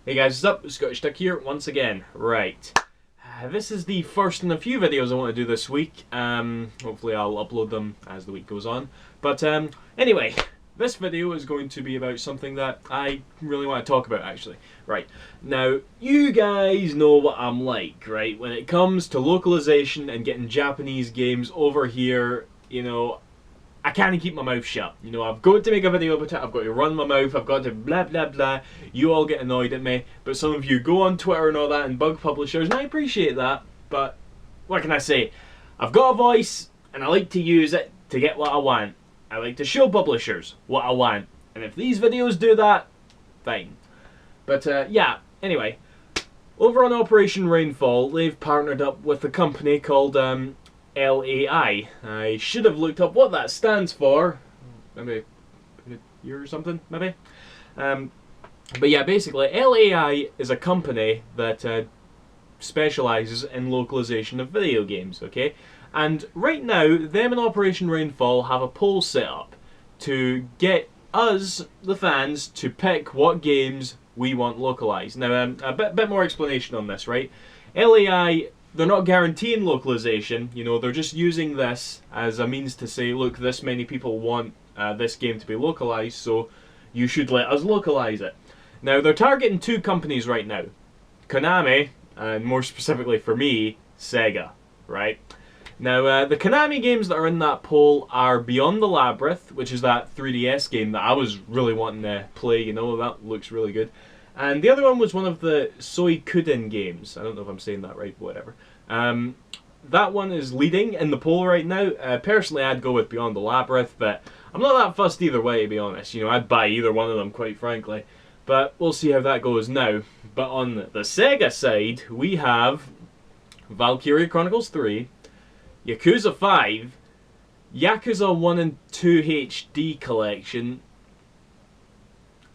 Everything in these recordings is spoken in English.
Hey guys, what's up? Scottish Duck here once again. Right. This is the first in a few videos I want to do this week. Hopefully I'll upload them as the week goes on. But anyway, this video is going to be about something that I really want to talk about actually. Right. Now, you guys know what I'm like, right? When it comes to localization and getting Japanese games over here, you know, I can't keep my mouth shut. You know, I've got to make a video about it, I've got to run my mouth, I've got to blah blah blah. You all get annoyed at me, but some of you go on Twitter and all that and bug publishers, and I appreciate that, but what can I say? I've got a voice, and I like to use it to get what I want. I like to show publishers what I want, and if these videos do that, fine. But yeah, anyway, over on Operation Rainfall, they've partnered up with a company called LAI. I should have looked up what that stands for. Maybe a year or something, maybe. But yeah, basically, LAI is a company that specializes in localization of video games, okay? And right now, them and Operation Rainfall have a poll set up to get us, the fans, to pick what games we want localized. Now, a bit more explanation on this, right? LAI, they're not guaranteeing localization, you know, they're just using this as a means to say, look, this many people want this game to be localized, so you should let us localize it. Now, they're targeting two companies right now. Konami, and more specifically for me, Sega, right? Now, the Konami games that are in that poll are Beyond the Labyrinth, which is that 3DS game that I was really wanting to play, you know, that looks really good. And the other one was one of the Soikuden games. I don't know if I'm saying that right, but whatever. That one is leading in the poll right now. Personally, I'd go with Beyond the Labyrinth, but I'm not that fussed either way, to be honest. You know, I'd buy either one of them, quite frankly. But we'll see how that goes now. But on the Sega side, we have Valkyria Chronicles 3, Yakuza 5, Yakuza 1 and 2 HD Collection,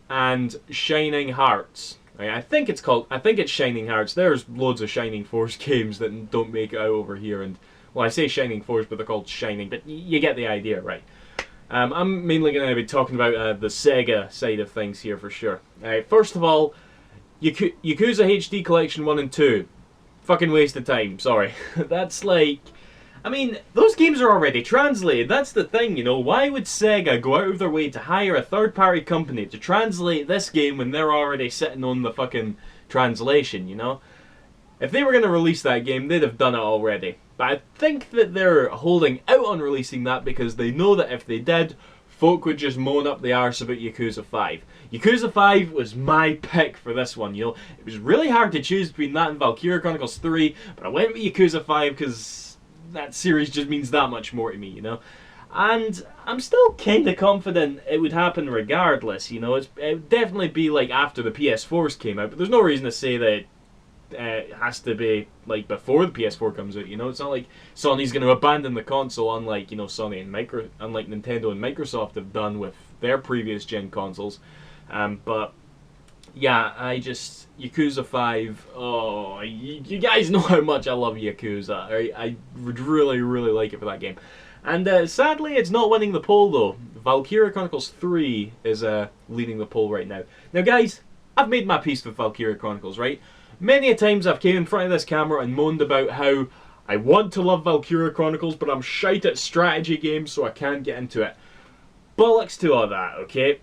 and Shining Hearts. I think it's Shining Hearts. There's loads of Shining Force games that don't make it out over here, and well, I say Shining Force, but they're called Shining. But you get the idea, right? I'm mainly going to be talking about the Sega side of things here for sure. First of all, Yakuza HD Collection 1 and 2. Fucking waste of time. Sorry. That's like, I mean, those games are already translated. That's the thing, you know. Why would Sega go out of their way to hire a third-party company to translate this game when they're already sitting on the fucking translation, you know? If they were going to release that game, they'd have done it already. But I think that they're holding out on releasing that because they know that if they did, folk would just moan up the arse about Yakuza 5. Yakuza 5 was my pick for this one, you know. It was really hard to choose between that and Valkyria Chronicles 3, but I went with Yakuza 5 because that series just means that much more to me, you know. And I'm still kind of confident it would happen regardless, you know. It would definitely be like after the PS4s came out, but there's no reason to say that it has to be like before the PS4 comes out, you know. It's not like Sony's going to abandon the console, unlike, you know, unlike Nintendo and Microsoft have done with their previous gen consoles. But yeah, Yakuza 5, oh, you guys know how much I love Yakuza. I would really, really like it for that game. And sadly, it's not winning the poll though. Valkyria Chronicles 3 is leading the poll right now. Now guys, I've made my peace with Valkyria Chronicles, right? Many a times I've came in front of this camera and moaned about how I want to love Valkyria Chronicles, but I'm shite at strategy games, so I can't get into it. Bollocks to all that, okay?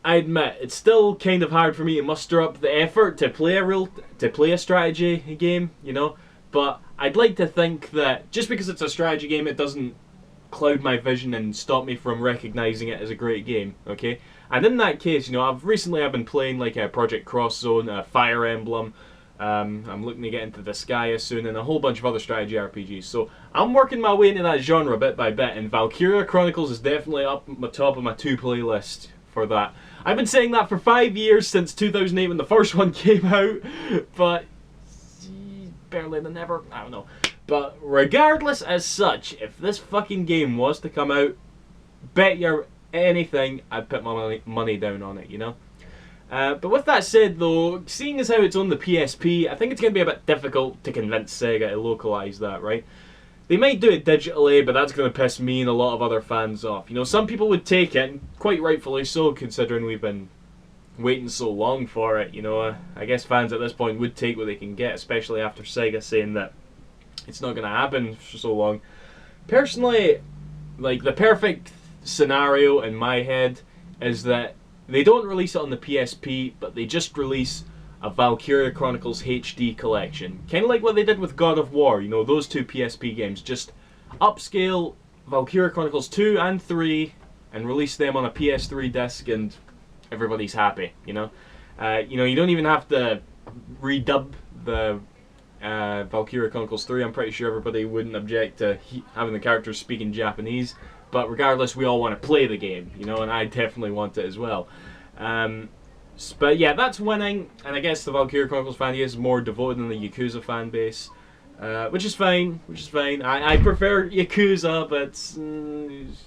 I admit, it's still kind of hard for me to muster up the effort to play a strategy game, you know? But I'd like to think that just because it's a strategy game, it doesn't cloud my vision and stop me from recognizing it as a great game, okay? And in that case, you know, I've been playing like a Project Cross Zone, Fire Emblem. I'm looking to get into Disgaea soon, and a whole bunch of other strategy RPGs. So I'm working my way into that genre bit by bit, and Valkyria Chronicles is definitely up at the top of my playlist for that. I've been saying that for 5 years, since 2008 when the first one came out, but barely than ever, I don't know. But regardless as such, if this fucking game was to come out, bet you anything I'd put my money down on it, you know? But with that said though, seeing as how it's on the PSP, I think it's going to be a bit difficult to convince Sega to localise that, right? They might do it digitally, but that's going to piss me and a lot of other fans off. You know, some people would take it, and quite rightfully so, considering we've been waiting so long for it. You know, I guess fans at this point would take what they can get, especially after Sega saying that it's not going to happen for so long. Personally, like, the perfect scenario in my head is that they don't release it on the PSP, but they just release a Valkyria Chronicles HD collection. Kind of like what they did with God of War, you know, those two PSP games. Just upscale Valkyria Chronicles 2 and 3 and release them on a PS3 disc and everybody's happy, you know? You don't even have to redub the Valkyria Chronicles 3. I'm pretty sure everybody wouldn't object to having the characters speak in Japanese. But regardless, we all want to play the game, you know, and I definitely want it as well. But yeah, that's winning, and I guess the Valkyria Chronicles fan is more devoted than the Yakuza fan base, which is fine. I prefer Yakuza, but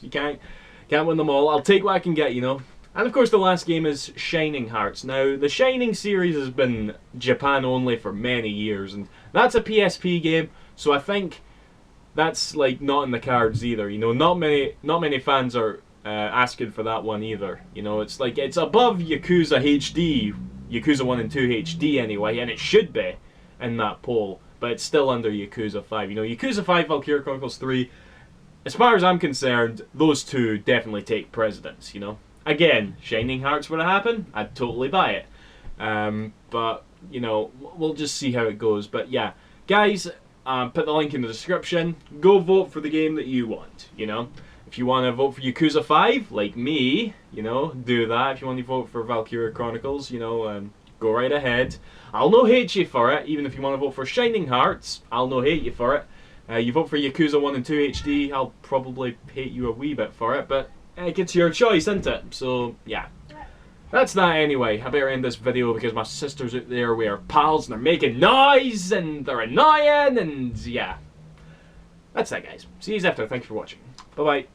you can't win them all. I'll take what I can get, you know. And of course, the last game is Shining Hearts. Now, the Shining series has been Japan only for many years, and that's a PSP game, so I think that's like not in the cards either. You know, not many fans are asking for that one either. You know, it's like it's above Yakuza HD, Yakuza 1 and 2 HD anyway, and it should be in that poll, but it's still under Yakuza 5. You know, Yakuza 5, Valkyria Chronicles 3, as far as I'm concerned, those two definitely take precedence, you know. Again, Shining Hearts were to happen, I'd totally buy it. But, you know, we'll just see how it goes. But yeah, guys, put the link in the description. Go vote for the game that you want, you know. If you want to vote for Yakuza 5, like me, you know, do that. If you want to vote for Valkyria Chronicles, you know, go right ahead. I'll no hate you for it. Even if you want to vote for Shining Hearts, I'll no hate you for it. You vote for Yakuza 1 and 2 HD, I'll probably hate you a wee bit for it, but it's your choice, isn't it? So, yeah. That's that anyway. I better end this video because my sister's out there with her pals and they're making noise and they're annoying and yeah. That's that, guys. See you after. Thanks for watching. Bye-bye.